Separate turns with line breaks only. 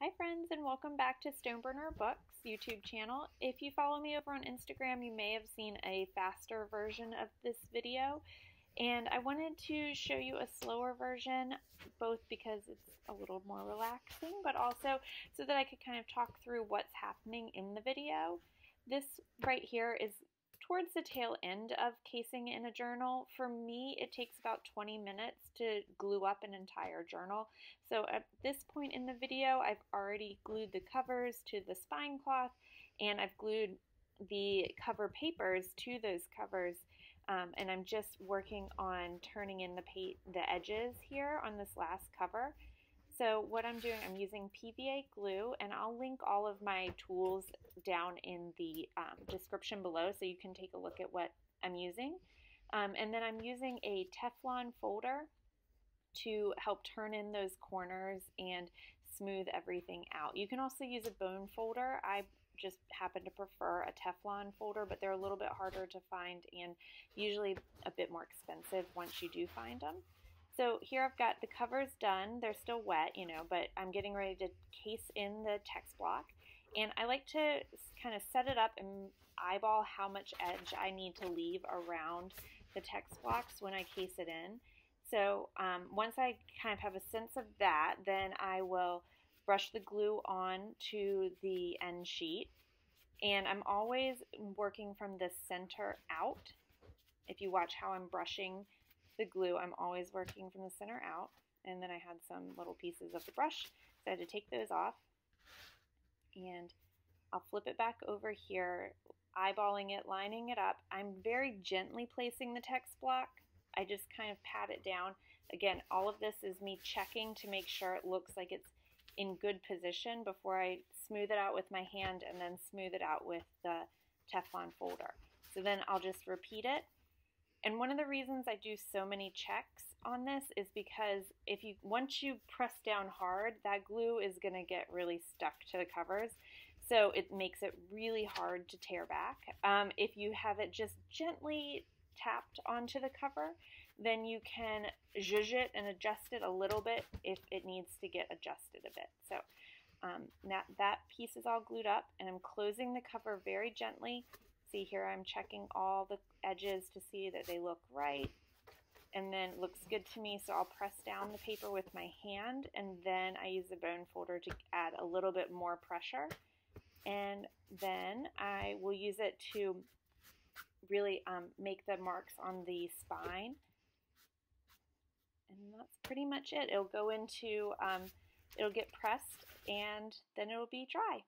Hi friends, and welcome back to Stoneburner Books YouTube channel. If you follow me over on Instagram, you may have seen a faster version of this video, and I wanted to show you a slower version, both because it's a little more relaxing, but also so that I could kind of talk through what's happening in the video. This right here is towards the tail end of casing in a journal. For me, it takes about 20 minutes to glue up an entire journal. So at this point in the video, I've already glued the covers to the spine cloth, and I've glued the cover papers to those covers, and I'm just working on turning in the edges here on this last cover. So what I'm doing, I'm using PVA glue, and I'll link all of my tools down in the description below so you can take a look at what I'm using. And then I'm using a Teflon folder to help turn in those corners and smooth everything out. You can also use a bone folder. I just happen to prefer a Teflon folder, but they're a little bit harder to find and usually a bit more expensive once you do find them. So here I've got the covers done. They're still wet, but I'm getting ready to case in the text block. And I like to kind of set it up and eyeball how much edge I need to leave around the text blocks when I case it in. So once I kind of have a sense of that, then I will brush the glue on to the end sheet. And I'm always working from the center out. If you watch how I'm brushing the glue, I'm always working from the center out. And then I had some little pieces of the brush, so I had to take those off. And I'll flip it back over here, eyeballing it, lining it up. I'm very gently placing the text block. I just kind of pat it down. Again, all of this is me checking to make sure it looks like it's in good position before I smooth it out with my hand and then smooth it out with the Teflon folder. So then I'll just repeat it. And one of the reasons I do so many checks on this is because once you press down hard, that glue is going to get really stuck to the covers. So it makes it really hard to tear back. If you have it just gently tapped onto the cover, then you can zhuzh it and adjust it a little bit if it needs to get adjusted a bit. So that piece is all glued up, and I'm closing the cover very gently. See here, I'm checking all the edges to see that they look right, and then it looks good to me, so I'll press down the paper with my hand, and then I use the bone folder to add a little bit more pressure, and then I will use it to really make the marks on the spine. And that's pretty much it. It'll go into, it'll get pressed, and then it'll be dry.